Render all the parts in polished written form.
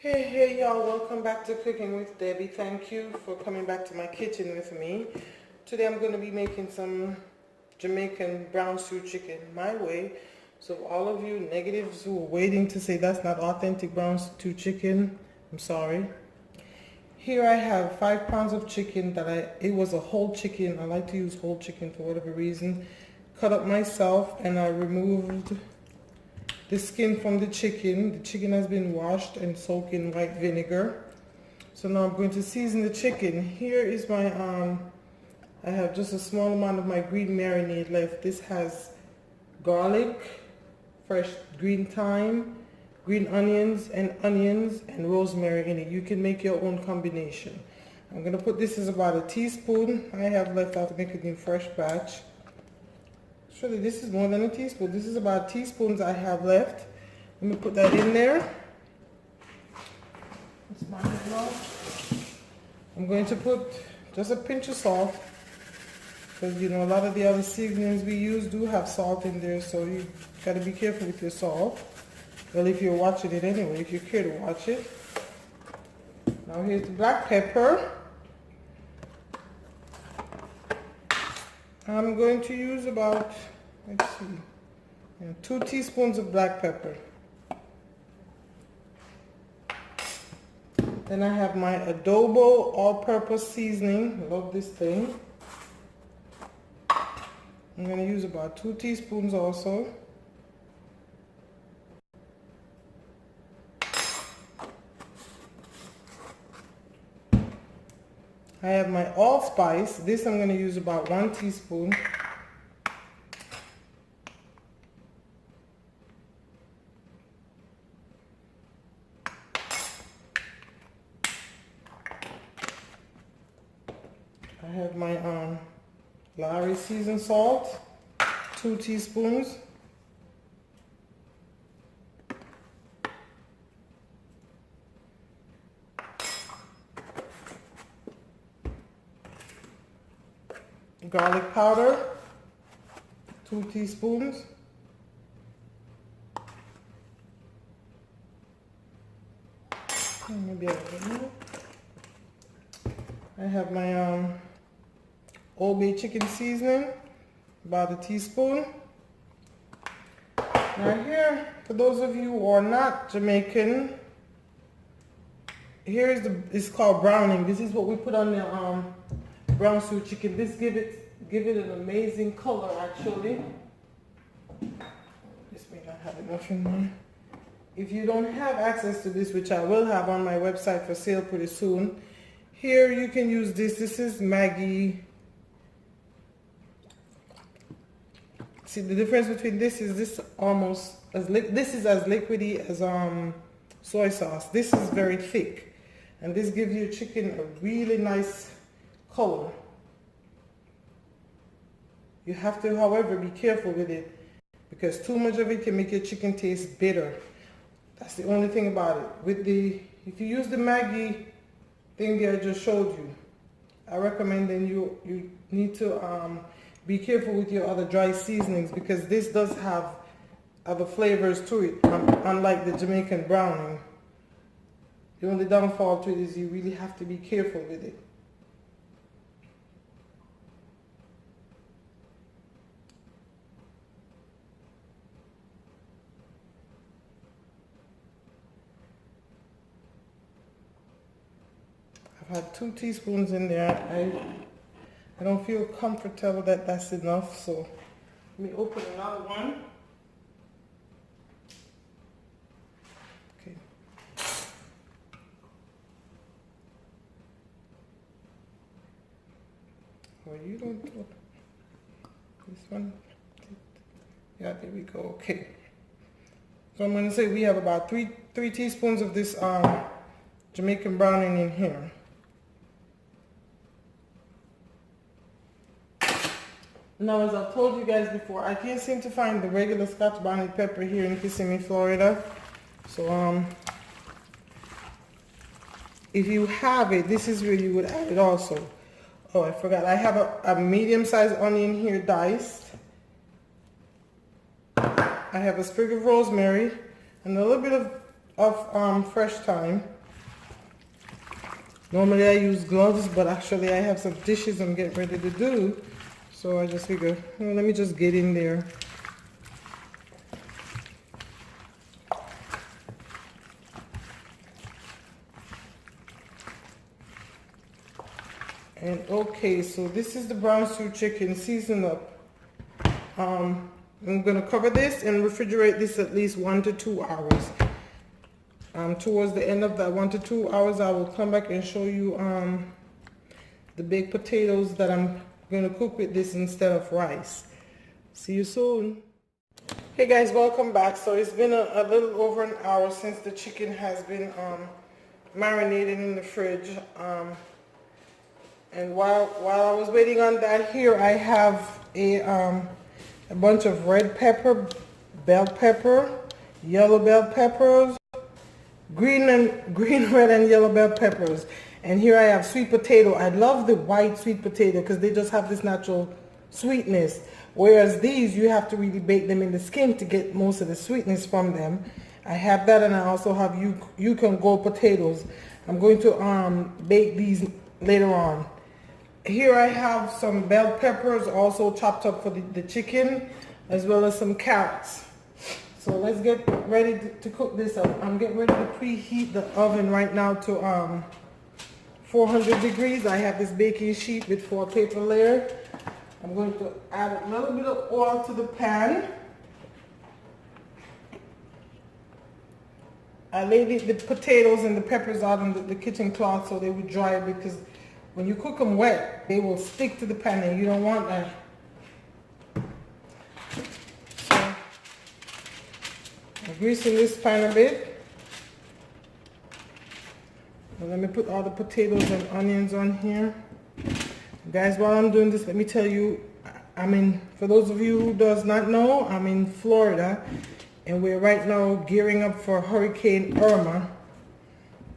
Hey y'all, welcome back to Cooking with Debbie. Thank you for coming back to my kitchen with me. Today I'm going to be making some Jamaican brown stew chicken my way. So all of you negatives who are waiting to say that's not authentic brown stew chicken, I'm sorry. Here I have 5 pounds of chicken it was a whole chicken. I like to use whole chicken for whatever reason. Cut up myself, and I removed the skin from the chicken. The chicken has been washed and soaked in white vinegar. So now I'm going to season the chicken. Here is my, I have just a small amount of my green marinade left. This has garlic, fresh green thyme, green onions and rosemary in it. You can make your own combination. I'm going to put this is about a teaspoon I have left after making a fresh batch. Surely this is more than a teaspoon. This is about teaspoons I have left. Let me put that in there. That's my now. I'm going to put just a pinch of salt, because you know a lot of the other seasonings we use do have salt in there, so you got to be careful with your salt. Well, if you're watching it anyway, if you care to watch it. Now here's the black pepper. I'm going to use about, let's see, 2 teaspoons of black pepper. Then I have my adobo all-purpose seasoning. Love this thing. I'm going to use about 2 teaspoons also. I have my allspice. This I'm going to use about 1 teaspoon. I have my Lowry seasoned salt, 2 teaspoons. Garlic powder, 2 teaspoons. Maybe a little more. I have my Old Bay chicken seasoning, about a teaspoon. Now here, for those of you who are not Jamaican, here is it's called browning. This is what we put on the brown stew chicken. This give it an amazing color actually. This may not have enough in there. If you don't have access to this, which I will have on my website for sale pretty soon, here you can use this. This is Maggi. See the difference between this is this almost as this is as liquidy as soy sauce. This is very thick, and this gives your chicken a really nice color. You have to, however, be careful with it, because too much of it can make your chicken taste bitter. That's the only thing about it. If you use the Maggi thing that I just showed you, I recommend then you need to be careful with your other dry seasonings, because this does have other flavors to it, unlike the Jamaican browning. The only downfall to it is you really have to be careful with it. I've had 2 teaspoons in there. I don't feel comfortable that that's enough, so let me open another one. Okay. Well, you don't do this one. Yeah, there we go. Okay. So I'm going to say we have about 3 teaspoons of this Jamaican browning in here. Now, as I've told you guys before, I can't seem to find the regular Scotch bonnet pepper here in Kissimmee, Florida. So, if you have it, this is where you would add it also. Oh, I forgot. I have a medium-sized onion here diced. I have a sprig of rosemary and a little bit of of fresh thyme. Normally I use gloves, but actually I have some dishes I'm getting ready to do. So I just figure, well, let me just get in there. And okay, so this is the brown stew chicken seasoned up. I'm gonna cover this and refrigerate this at least 1 to 2 hours. Towards the end of that 1 to 2 hours, I will come back and show you the baked potatoes that I'm gonna cook with this instead of rice. See you soon. Hey guys, welcome back. So it's been a little over an hour since the chicken has been marinated in the fridge. And while I was waiting on that, here I have a bunch of red pepper, bell pepper, yellow bell peppers, green, red, and yellow bell peppers. And here I have sweet potato. I love the white sweet potato because they just have this natural sweetness. Whereas these, you have to really bake them in the skin to get most of the sweetness from them. I have that, and I also have Yukon Gold potatoes. I'm going to bake these later on. Here I have some bell peppers also chopped up for the chicken, as well as some carrots. So let's get ready to cook this up. I'm getting ready to preheat the oven right now to 400 degrees. I have this baking sheet with 4 paper layers. I'm going to add a little bit of oil to the pan. I laid the potatoes and the peppers out on the kitchen cloth so they would dry, because when you cook them wet, they will stick to the pan and you don't want that. So, I'm greasing this pan a bit. Now let me put all the potatoes and onions on here. Guys, while I'm doing this, let me tell you, for those of you who does not know, I'm in Florida, and we're right now gearing up for Hurricane Irma,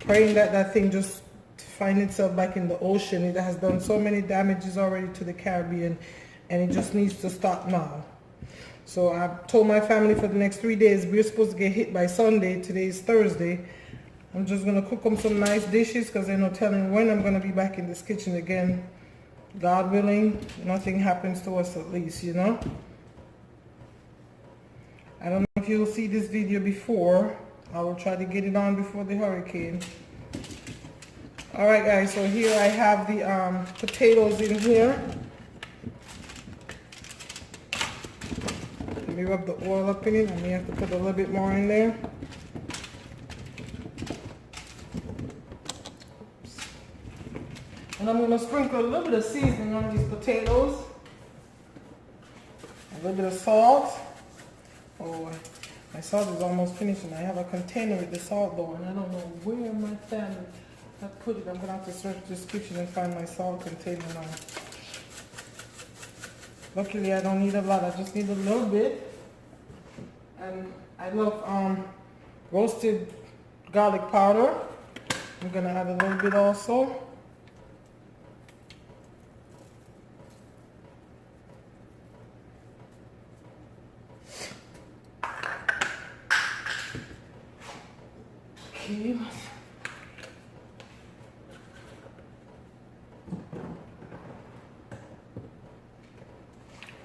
praying that that thing just find itself back in the ocean. It has done so many damages already to the Caribbean, and it just needs to stop now. So I told my family for the next 3 days, we're supposed to get hit by Sunday. Today is Thursday. I'm just going to cook them some nice dishes, because there's no telling when I'm going to be back in this kitchen again. God willing, nothing happens to us, at least, you know. I don't know if you'll see this video before. I will try to get it on before the hurricane. Alright guys, so here I have the potatoes in here. Let me rub the oil up in it. I may have to put a little bit more in there. And I'm going to sprinkle a little bit of seasoning on these potatoes. A little bit of salt. Oh, my salt is almost finished, and I have a container with the salt though, and I don't know where my family I put it. I'm going to have to search the description and find my salt container now. Luckily, I don't need a lot. I just need a little bit. And I love roasted garlic powder. I'm going to add a little bit also. Okay.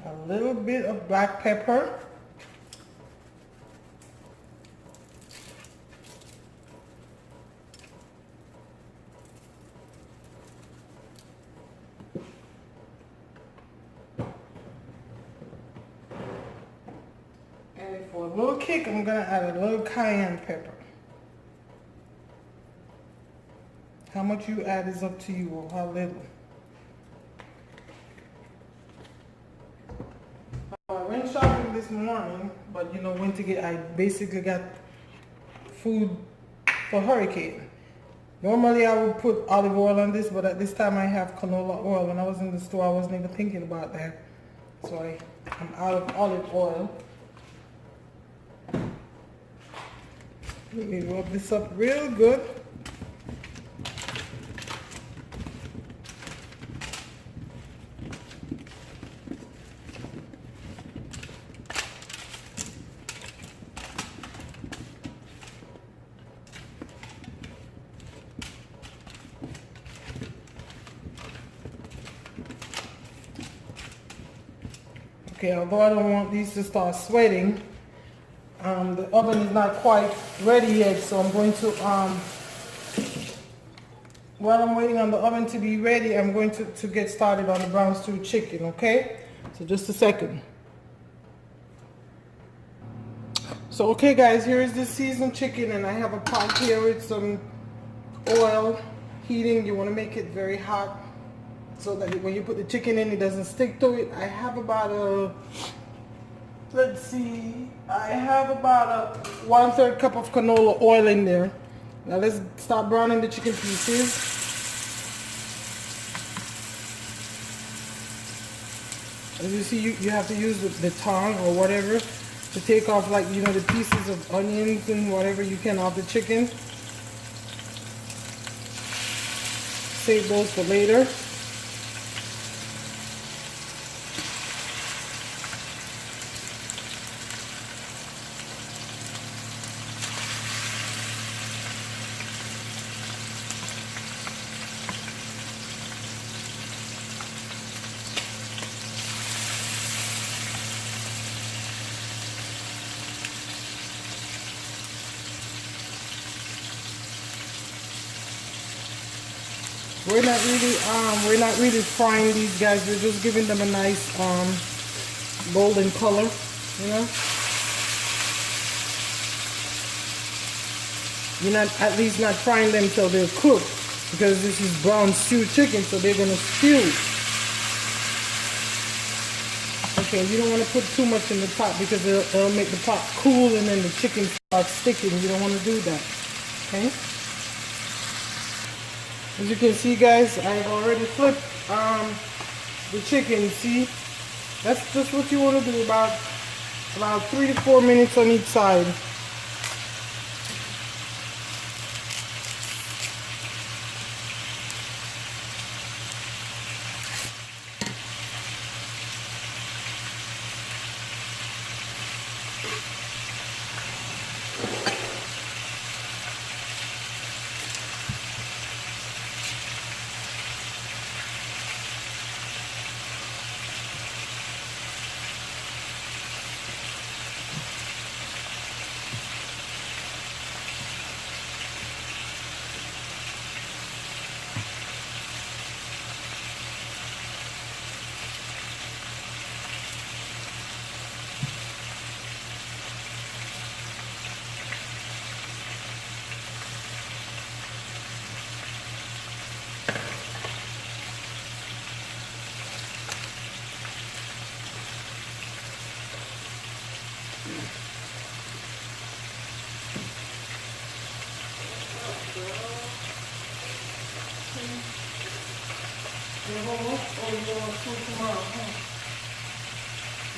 A little bit of black pepper. And for a little kick, I'm going to add a little cayenne pepper. How much you add is up to you, or how little. I went shopping this morning, but you know when to get. I basically got food for hurricane. Normally I would put olive oil on this, but at this time I have canola oil. When I was in the store, I wasn't even thinking about that. So I'm out of olive oil. Let me rub this up real good. Okay, although I don't want these to start sweating, the oven is not quite ready yet, so I'm going to, while I'm waiting on the oven to be ready, I'm going to get started on the brown stew chicken, okay? So just a second. So okay guys, here is the seasoned chicken, and I have a pot here with some oil heating. You want to make it very hot so that when you put the chicken in, it doesn't stick to it. I have about a, let's see, I have about a 1/3 cup of canola oil in there. Now let's start browning the chicken pieces. As you see, you have to use the tongue or whatever to take off, like, you know, the pieces of onions and whatever you can off the chicken. Save those for later. We're not really frying these guys. We're just giving them a nice golden color, you know. You're not, at least not frying them till they're cooked, because this is brown stew chicken, so they're gonna stew. Okay, you don't want to put too much in the pot because it'll make the pot cool and then the chicken starts sticking. You don't want to do that. Okay. As you can see, guys, I've already flipped the chicken. See, that's just what you want to do, about 3 to 4 minutes on each side.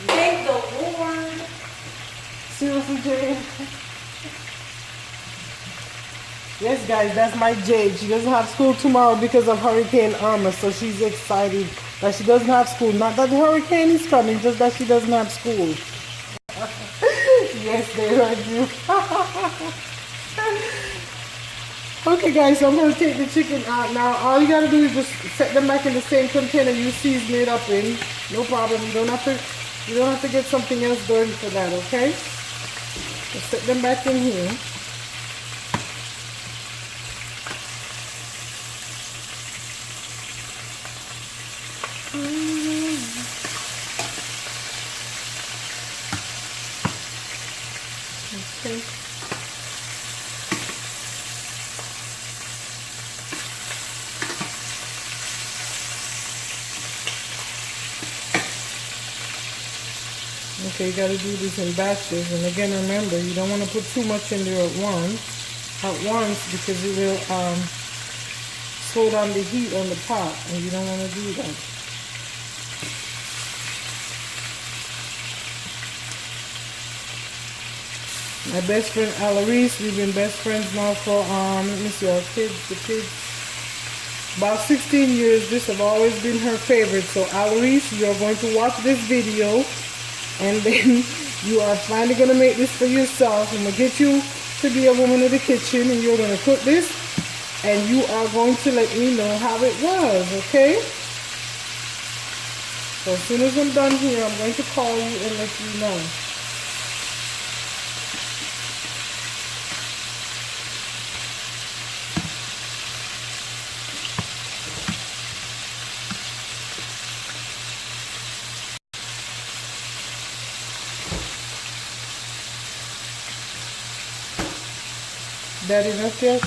Thank the Lord. Seriously, Jade? Yes, guys, that's my Jade. She doesn't have school tomorrow because of Hurricane Irma, so she's excited that she doesn't have school. Not that the hurricane is coming, just that she doesn't have school. Yes, they heard you. Okay, guys, so I'm going to take the chicken out now. All you got to do is just set them back in the same container you seasoned it up in. No problem. You don't have to get something else dirty for that, okay? Just set them back in here. Okay. Okay, you gotta do this in batches, and again, remember, you don't want to put too much in there at once, because it will slow down the heat on the pot, and you don't want to do that. My best friend Alarise, we've been best friends now for let me see, our kids, the kids, about 16 years. This have always been her favorite. So Alarise, you're going to watch this video, and then you are finally going to make this for yourself. I'm going to get you to be a woman of the kitchen, and you're going to cook this, and you are going to let me know how it was, okay? So as soon as I'm done here, I'm going to call you and let you know. That enough yet?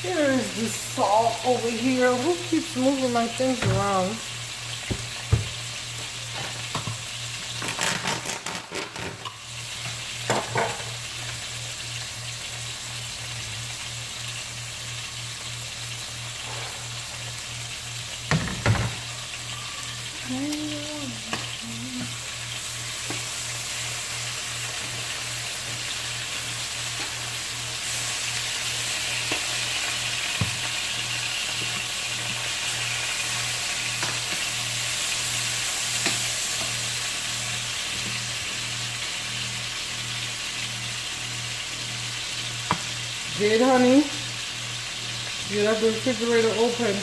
Here is the salt over here. Who keeps moving my things around? Jade, honey, you have the refrigerator open.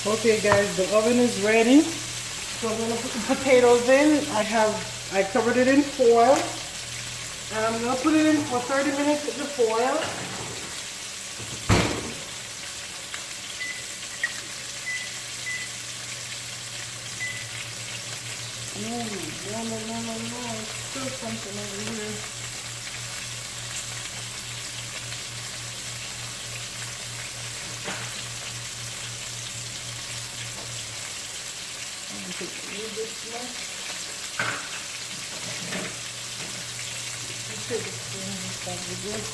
Okay guys, the oven is ready. So I'm gonna put the potatoes in. I covered it in foil. And I'm gonna put it in for 30 minutes with the foil. No. It's still something over here. I'm gonna take a little bit more. Take a spoon and start with this.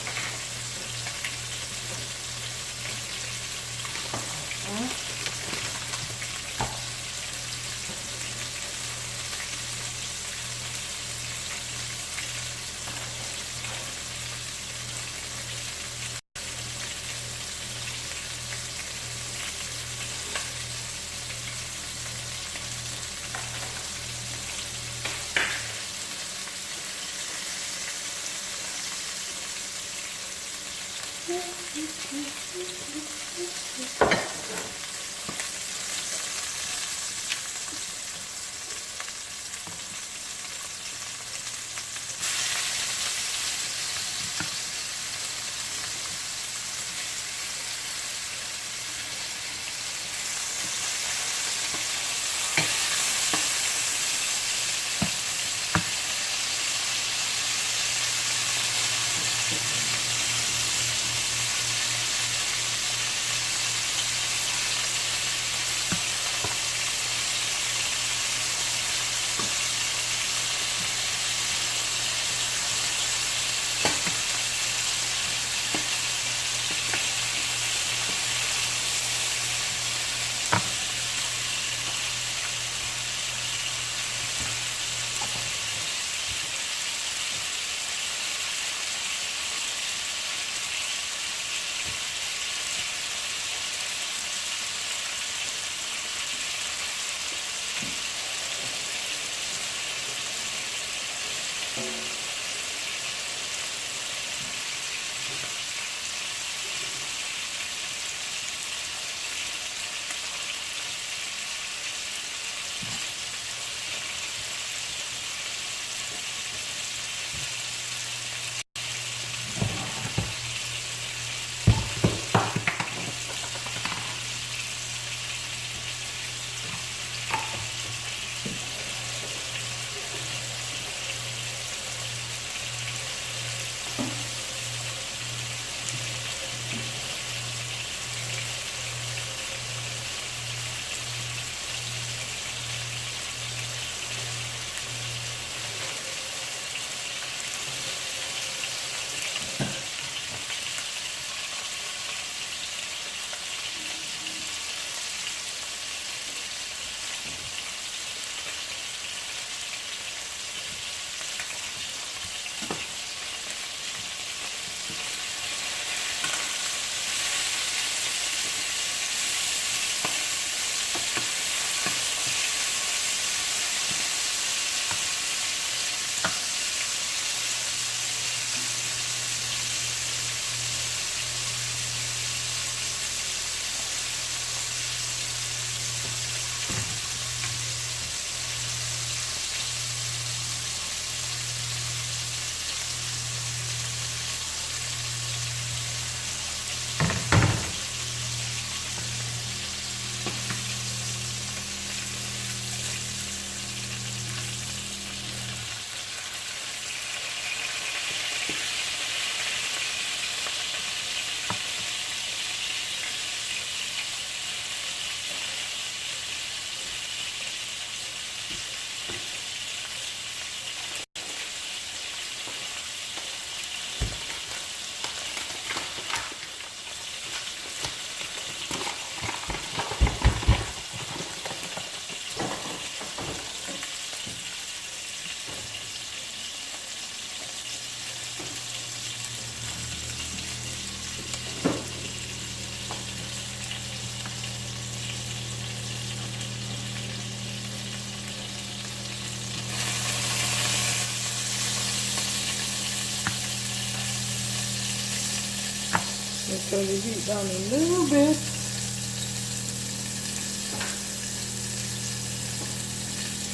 Let's turn the heat down a little bit.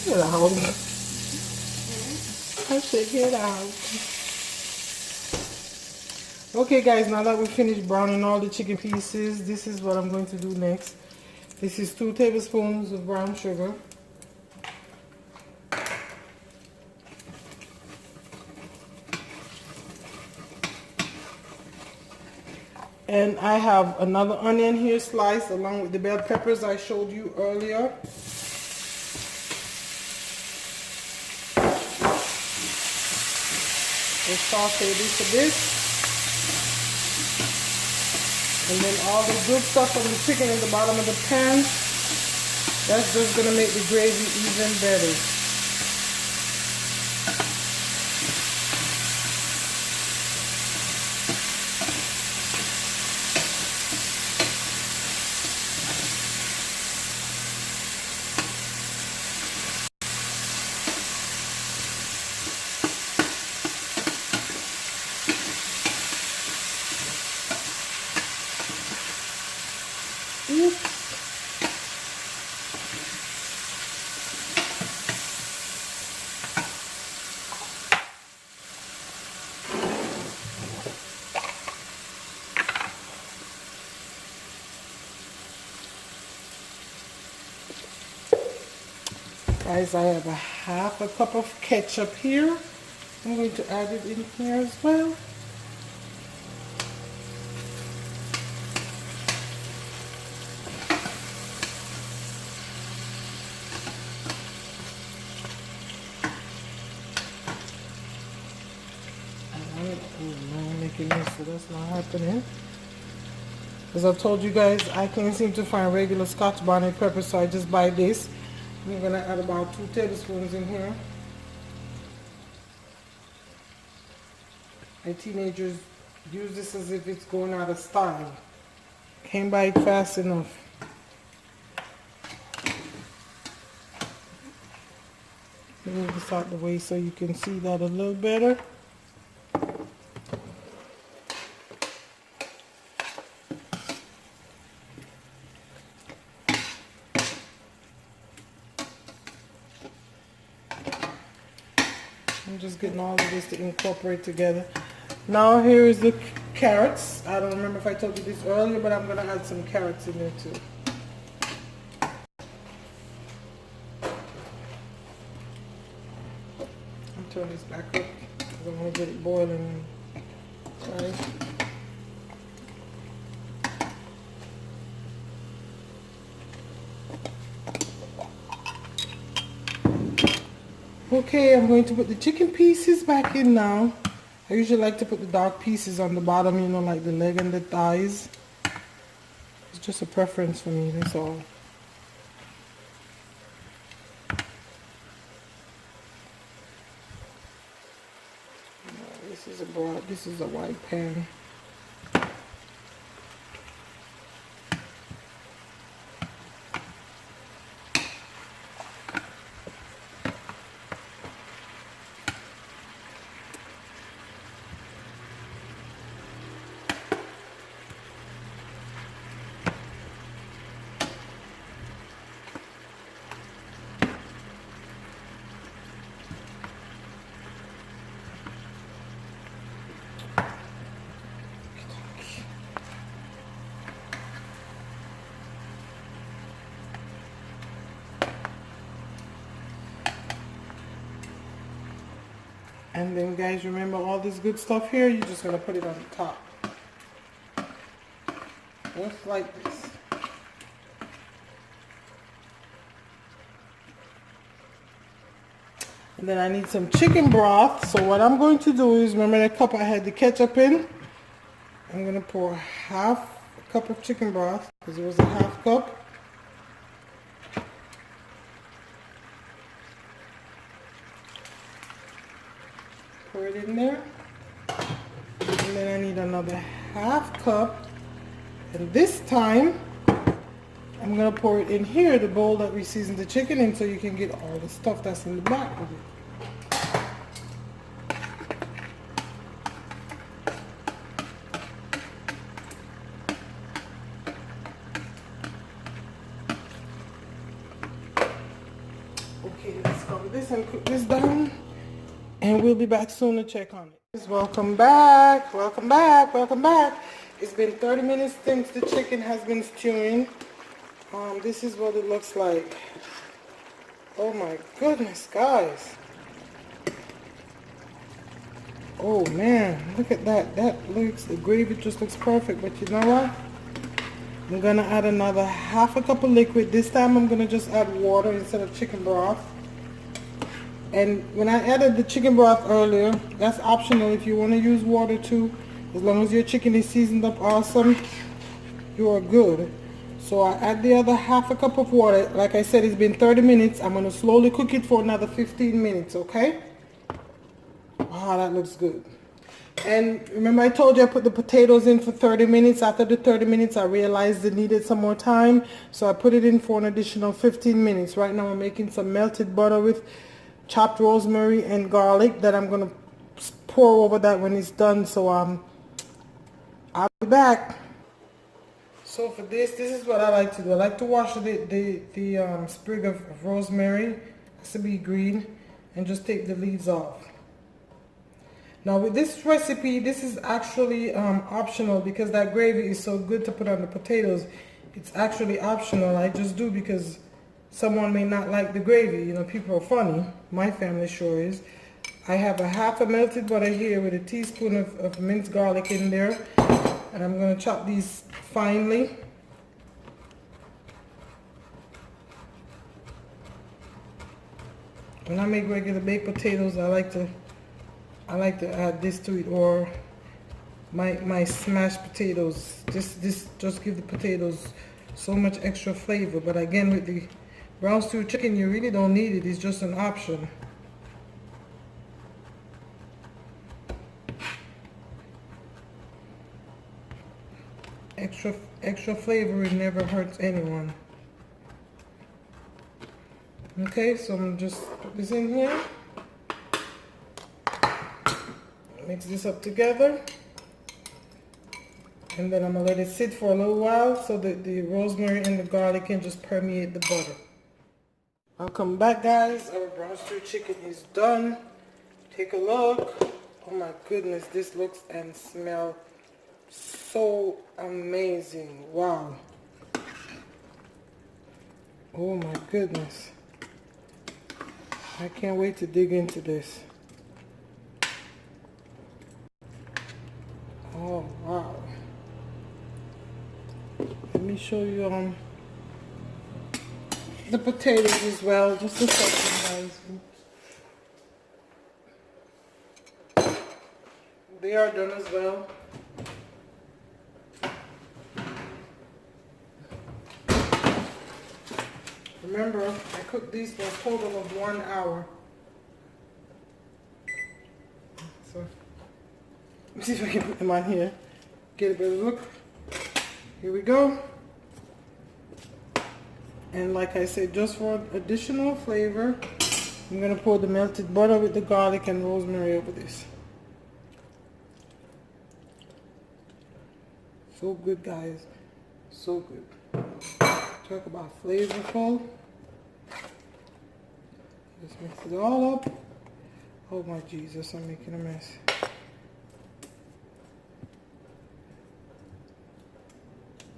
Get out. I said get out. Okay guys, now that we finished browning all the chicken pieces, this is what I'm going to do next. This is 2 tablespoons of brown sugar. And I have another onion here sliced along with the bell peppers I showed you earlier. We'll saute this a bit. And then all the good stuff from the chicken in the bottom of the pan, that's just going to make the gravy even better. Oops. Guys, I have a half a cup of ketchup here. I'm going to add it in here as well. So that's not happening. As I told you guys, I can't seem to find regular Scotch bonnet pepper, so I just buy this. I'm gonna add about 2 tablespoons in here. My teenagers use this as if it's going out of style. Can't buy it fast enough. Move this out the way so you can see that a little better. I'm just getting all of this to incorporate together. Now here is the carrots. I don't remember if I told you this earlier, but I'm going to add some carrots in there too. I'll turn this back up because I'm going to get it boiling. Right. Okay, I'm going to put the chicken pieces back in now. I usually like to put the dark pieces on the bottom, you know, like the leg and the thighs. It's just a preference for me, that's all. This is a white pan. And then guys, remember all this good stuff here, you're just going to put it on the top. Just like this. And then I need some chicken broth. So what I'm going to do is, remember that cup I had the ketchup in? I'm going to pour half a cup of chicken broth, because it was a half cup. Pour it in there. And then I need another half cup. And this time, I'm going to pour it in here, the bowl that we seasoned the chicken in, so you can get all the stuff that's in the back of it. this and cook this down, and we'll be back soon to check on it. Welcome back, welcome back, welcome back. It's been 30 minutes since the chicken has been stewing. This is what it looks like. Oh my goodness, guys. Oh man, look at that. The gravy just looks perfect. But you know what? I'm gonna add another half a cup of liquid. This time I'm gonna just add water instead of chicken broth. And when I added the chicken broth earlier, that's optional if you want to use water too. As long as your chicken is seasoned up awesome, you are good. So I add the other half a cup of water. Like I said, it's been 30 minutes. I'm gonna slowly cook it for another 15 minutes, okay? Wow, that looks good. And remember I told you I put the potatoes in for 30 minutes. After the 30 minutes, I realized it needed some more time. So I put it in for an additional 15 minutes. Right now I'm making some melted butter with chopped rosemary and garlic that I'm going to pour over that when it's done. So I'll be back. So for this is what I like to do. I like to wash the sprig of rosemary. It has to be green. And just take the leaves off. Now with this recipe, this is actually optional because that gravy is so good to put on the potatoes. It's actually optional. I just do because someone may not like the gravy. You know, people are funny. My family sure is. I have a half a melted butter here with a teaspoon of minced garlic in there. And I'm going to chop these finely. When I make regular baked potatoes, I like to add this to it, or my smashed potatoes. This just give the potatoes so much extra flavor. But again, with the brown stew chicken, you really don't need it. It's just an option. Extra flavor, it never hurts anyone. Okay, so I'm just put this in here. Mix this up together, and then I'm gonna let it sit for a little while so that the rosemary and the garlic can just permeate the butter. Welcome back, guys. Our brown stew chicken is done. Take a look. Oh my goodness, this looks and smells so amazing. Wow. Oh my goodness. I can't wait to dig into this. Oh wow. Let me show you the potatoes as well. Just a second, guys. They are done as well. Remember, I cooked these for a total of 1 hour. So let me see if I can put them on here. Get a better look. Here we go. And like I said, just for additional flavor, I'm going to pour the melted butter with the garlic and rosemary over this. So good, guys. So good. Talk about flavorful. Just mix it all up. Oh my Jesus, I'm making a mess.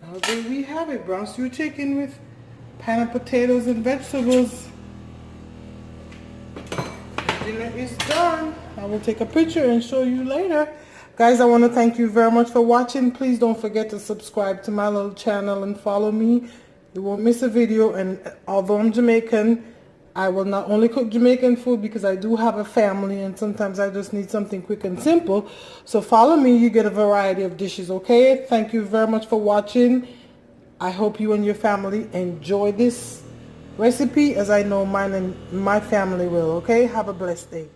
Now there we have it, brown stew chicken with pan of potatoes and vegetables. Dinner is done. I will take a picture and show you later. Guys, I want to thank you very much for watching. Please don't forget to subscribe to my little channel and follow me. You won't miss a video. And although I'm Jamaican, I will not only cook Jamaican food because I do have a family and sometimes I just need something quick and simple. So follow me, you get a variety of dishes, okay? Thank you very much for watching. I hope you and your family enjoy this recipe as I know mine and my family will, okay? Have a blessed day.